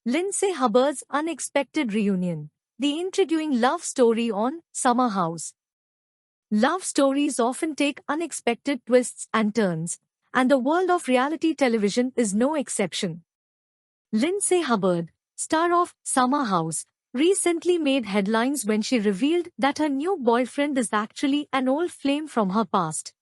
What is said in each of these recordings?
Lindsay Hubbard's unexpected reunion, the intriguing love story on Summer House. Love stories often take unexpected twists and turns, and the world of reality television is no exception. Lindsay Hubbard, star of Summer House, recently made headlines when she revealed that her new boyfriend is actually an old flame from her past.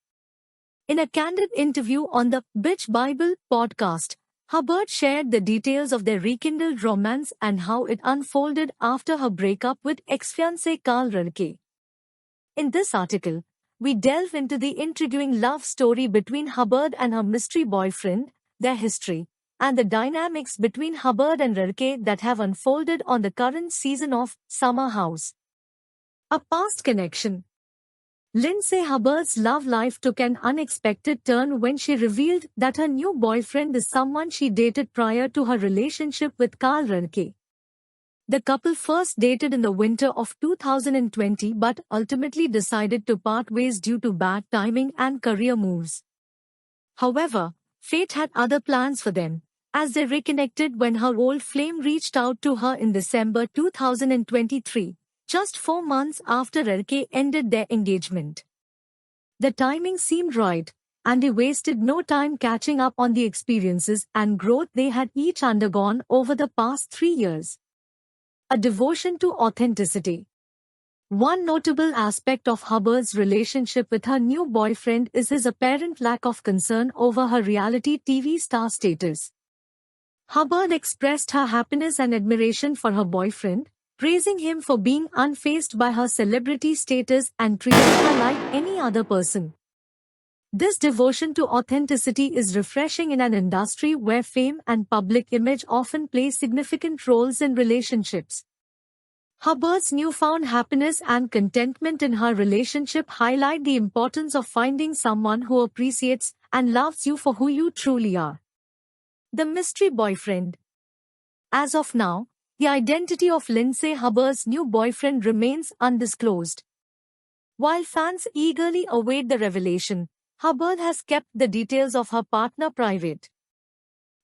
In a candid interview on the Bitch Bible podcast, Hubbard shared the details of their rekindled romance and how it unfolded after her breakup with ex-fiancé Carl Rerke. In this article, we delve into the intriguing love story between Hubbard and her mystery boyfriend, their history, and the dynamics between Hubbard and Rerke that have unfolded on the current season of Summer House. A past connection. Lindsay Hubbard's love life took an unexpected turn when she revealed that her new boyfriend is someone she dated prior to her relationship with Carl Rerke. The couple first dated in the winter of 2020 but ultimately decided to part ways due to bad timing and career moves. However, fate had other plans for them, as they reconnected when her old flame reached out to her in December 2023. Just 4 months after Rerke ended their engagement. The timing seemed right, and they wasted no time catching up on the experiences and growth they had each undergone over the past 3 years. A devotion to authenticity. One notable aspect of Hubbard's relationship with her new boyfriend is his apparent lack of concern over her reality TV star status. Hubbard expressed her happiness and admiration for her boyfriend, praising him for being unfazed by her celebrity status and treating her like any other person. This devotion to authenticity is refreshing in an industry where fame and public image often play significant roles in relationships. Hubbard's newfound happiness and contentment in her relationship highlight the importance of finding someone who appreciates and loves you for who you truly are. The mystery boyfriend. As of now, the identity of Lindsay Hubbard's new boyfriend remains undisclosed. While fans eagerly await the revelation, Hubbard has kept the details of her partner private.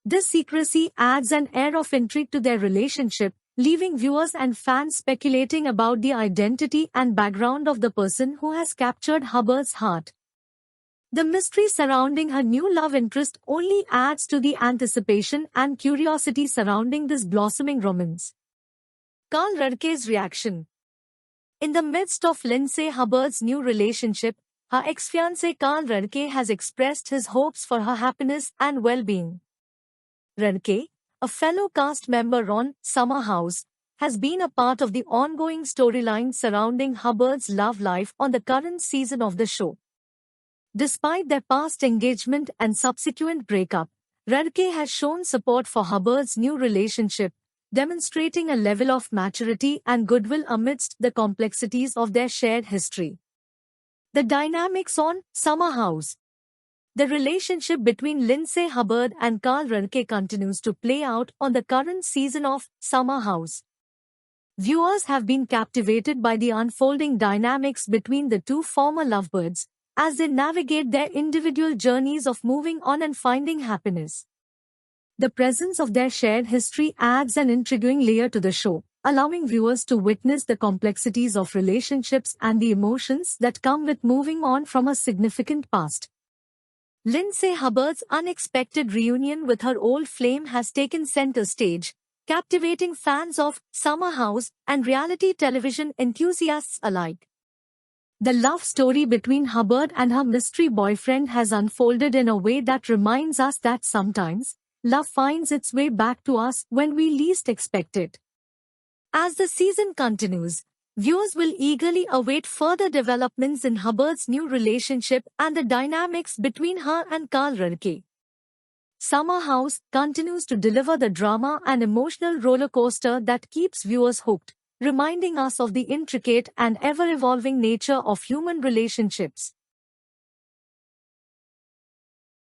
This secrecy adds an air of intrigue to their relationship, leaving viewers and fans speculating about the identity and background of the person who has captured Hubbard's heart. The mystery surrounding her new love interest only adds to the anticipation and curiosity surrounding this blossoming romance. Carl Rerke's reaction. In the midst of Lindsay Hubbard's new relationship, her ex-fiancé Carl Rerke has expressed his hopes for her happiness and well-being. Rerke, a fellow cast member on Summer House, has been a part of the ongoing storyline surrounding Hubbard's love life on the current season of the show. Despite their past engagement and subsequent breakup, Rerke has shown support for Hubbard's new relationship, demonstrating a level of maturity and goodwill amidst the complexities of their shared history. The dynamics on Summer House. The relationship between Lindsay Hubbard and Carl Rerke continues to play out on the current season of Summer House. Viewers have been captivated by the unfolding dynamics between the two former lovebirds, as they navigate their individual journeys of moving on and finding happiness. The presence of their shared history adds an intriguing layer to the show, allowing viewers to witness the complexities of relationships and the emotions that come with moving on from a significant past. Lindsay Hubbard's unexpected reunion with her old flame has taken center stage, captivating fans of Summer House and reality television enthusiasts alike. The love story between Hubbard and her mystery boyfriend has unfolded in a way that reminds us that sometimes, love finds its way back to us when we least expect it. As the season continues, viewers will eagerly await further developments in Hubbard's new relationship and the dynamics between her and Carl Rerke. Summer House continues to deliver the drama and emotional roller coaster that keeps viewers hooked, reminding us of the intricate and ever-evolving nature of human relationships.